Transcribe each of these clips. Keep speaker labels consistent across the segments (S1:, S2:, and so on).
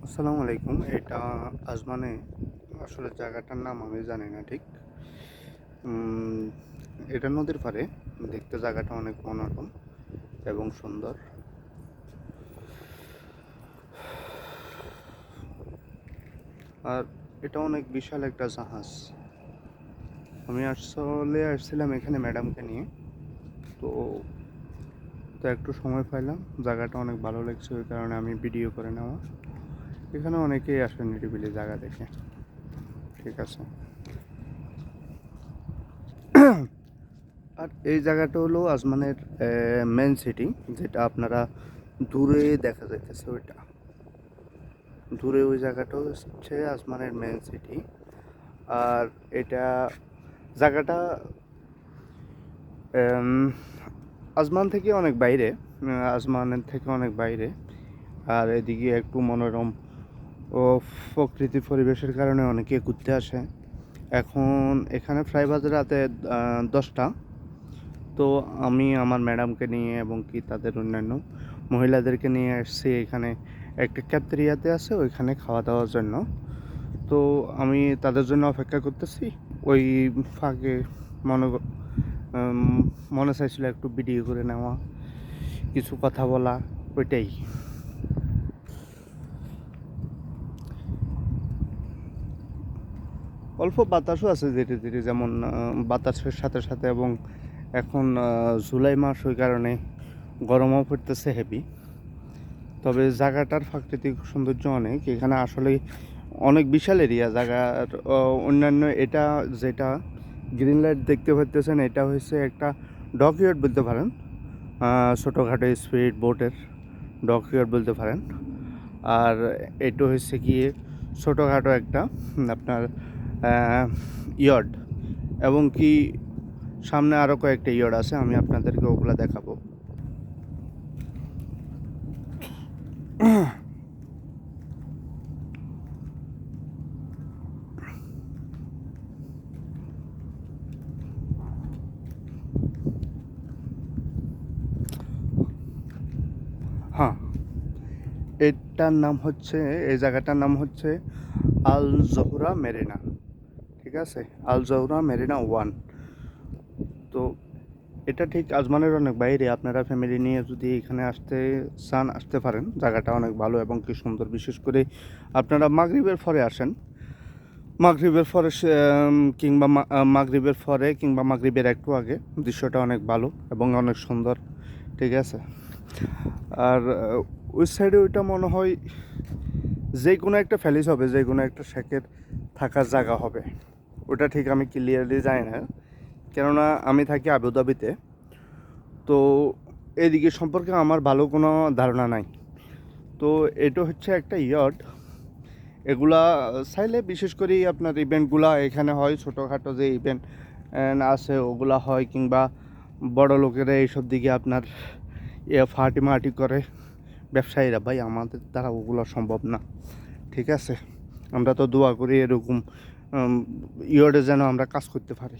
S1: আসসালামু আলাইকুম। এটা আজমানে আসলে জায়গাটার নাম আমি জানি না ঠিক। উম, এটা নদীর পাড়ে। দেখতে জায়গাটা অনেক মনোরম এবং সুন্দর। আর এটা অনেক বিশাল একটা জাহাজ। আমি আসছিলাম এখানে ম্যাডামকে নিয়ে। তো তো একটু সময় পাইলাম, জায়গাটা অনেক ভালো লাগছে, ওই কারণে আমি ভিডিও করে নেওয়া। এখানে অনেকেই আসে নিরিবিলি জায়গা দেখে। ঠিক আছে। আর এই জায়গাটা হলো আজমানের মেন সিটি, যেটা আপনারা দূরে দেখা যাইতেছে। ওইটা দূরে ওই জায়গাটা হচ্ছে আজমানের মেন সিটি। আর এটা জায়গাটা এম, আজমান থেকে অনেক বাইরে, আজমানের থেকে অনেক বাইরে। আর এদিকে একটু মনোরম ও প্রকৃতি পরিবেশের কারণে অনেকে ঘুরতে আসে। এখন এখানে প্রায় বাজে রাতে 10টা। তো আমি আমার ম্যাডামকে নিয়ে এবং কি তাদের অন্যান্য মহিলাদেরকে নিয়ে এসেছি এখানে। একটা ক্যাফেটেরিয়াতে আছে, ওইখানে খাওয়া দাওয়ার জন্য। তো আমি তাদের জন্য অপেক্ষা করতেছি। ওই ফাঁকে মনে মনে চাইছিল একটু ভিডিও করে নেওয়া, কিছু কথা বলা, ওইটাই। অল্প বাতাসও আছে ধীরে ধীরে, যেমন বাতাসের সাথে সাথে। এবং এখন জুলাই মাস, ওই কারণে গরমও পড়তেছে হেভি। তবে জায়গাটার প্রাকৃতিক সৌন্দর্য অনেক। এখানে আসলে অনেক বিশাল এরিয়া জায়গার। অন্যান্য এটা যেটা গ্রিন লাইট দেখতে পাচ্ছেন, এটা হচ্ছে একটা ডকইয়ার্ড বলতে পারেন। ছোটোখাটো স্পিড বোটের ডকইয়ার্ড বলতে পারেন। আর এটা হচ্ছে গিয়ে ছোটোখাটো একটা আপনার ইয়ার্ড। এবং কি সামনে আরও কয়েকটা ইয়ার্ড আছে, আমি আপনাদেরকে ওগুলো দেখাবো। হ্যাঁ, এটার নাম হচ্ছে, এই জায়গাটার নাম হচ্ছে আল জহুরা মেরিনা। ঠিক আছে, আল জহুরা মেরিনা 1। তো এটা ঠিক আজমানের অনেক বাইরে। আপনারা ফ্যামিলি নিয়ে যদি এখানে আসতে চান, আসতে পারেন। জায়গাটা অনেক ভালো এবং কি সুন্দর। বিশেষ করে আপনারা মাগরিবের পরে আসেন। মাগরিবের পরে কিংবা মাগরিবের পরে কিংবা মাগরিবের একটু আগে দৃশ্যটা অনেক ভালো এবং অনেক সুন্দর। ঠিক আছে। আর ওই সাইডে ওইটা মনে হয় যে কোনো একটা ফ্যালিস হবে, যে কোনো একটা শেখের থাকার জায়গা হবে। ওটা ঠিক আমি ক্লিয়ারলি জানি না, কেননা আমি থাকি আবুধাবিতে। তো এদিকে সম্পর্কে আমার ভালো কোনো ধারণা নাই। তো এটা হচ্ছে একটা ইয়ার্ড। এগুলা চাইলে বিশেষ করে আপনার ইভেন্টগুলা এখানে হয়। ছোটোখাটো যে ইভেন্ট আছে ওগুলা হয়, কিংবা বড় লোকেরা এইসব দিকে আপনার ফার্টি মার্টি করে ব্যবসায়ীরা। ভাই, আমাদের দ্বারা ওগুলো সম্ভব না। ঠিক আছে, আমরা তো দোয়া করি এরকম ইয়ার্ডে যেন আমরা কাজ করতে পারি।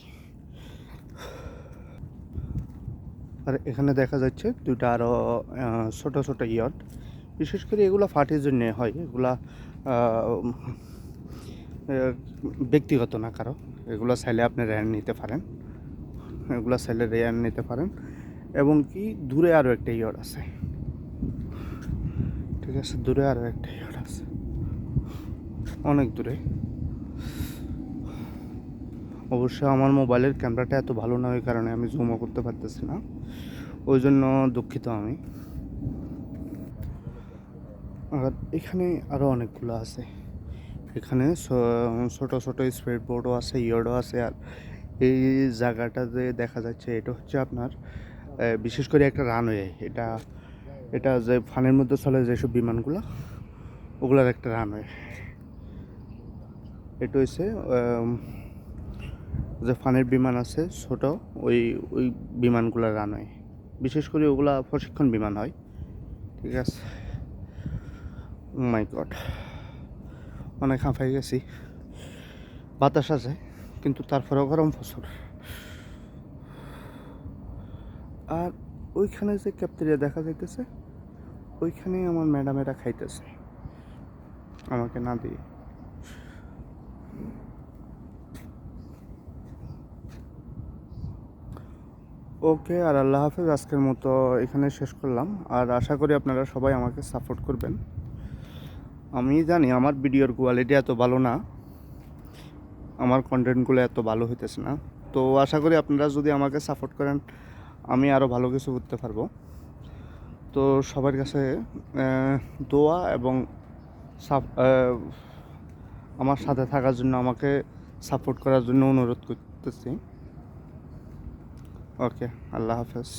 S1: আর এখানে দেখা যাচ্ছে দুটা আরও ছোট ছোট ইয়ার্ড। বিশেষ করে এগুলো ফার্টির জন্য হয়। এগুলা ব্যক্তিগত না কারো। এগুলো চাইলে আপনি রেন্ট নিতে পারেন, এগুলো চাইলে রেন্ট নিতে পারেন। এবং কি দূরে আরও একটা ইয়ার্ড আছে। ঠিক আছে, দূরে আরও একটা ইয়ার্ড আছে, অনেক দূরে। অবশ্য আমার মোবাইলের ক্যামেরাটা এত ভালো না, ওই কারণে আমি জুমও করতে পারতেছি না, ওই জন্য দুঃখিত আমি। আর এখানে আরও অনেকগুলো আছে। এখানে ছোট ছোট স্পিড বোটও আছে, ইয়ার্ডও আছে। আর এই জায়গাটাতে দেখা যাচ্ছে এটা হচ্ছে আপনার বিশেষ করে একটা রানওয়ে। এটা এটা যে ফানের মধ্যে চলে যেসব বিমানগুলো, ওগুলার একটা রানওয়ে। এটা হচ্ছে যে ফানের বিমান আছে ছোট, ওই ওই বিমানগুলোর রানওয়ে। বিশেষ করে ওগুলা প্রশিক্ষণ বিমান হয়। ঠিক আছে। মাই গড, অনেক হাঁপাই গেছি। বাতাস আছে কিন্তু তারপরেও গরম প্রচুর। আর ওইখানে যে ক্যাফেটেরিয়া দেখা যাইতেছে, ওইখানেই আমার ম্যাডামেরা খাইতেছে। আমাকে না দিয়ে। ওকে, আর আল্লাহ হাফেজ। আজকের মতো এখানে শেষ করলাম, আর আশা করি আপনারা সবাই আমাকে সাপোর্ট করবেন। আমি জানি আমার ভিডিওর কোয়ালিটি এত ভালো না, আমার কন্টেন্টগুলো এত ভালো হইতেছে না, তো আশা করি আপনারা যদি আমাকে সাপোর্ট করেন আমি আরও ভালো কিছু করতে পারবো। তো সবার কাছে দোয়া এবং আমার সাথে থাকার জন্য, আমাকে সাপোর্ট করার জন্য অনুরোধ করতেছি। ওকে, আল্লাহ হাফেজ।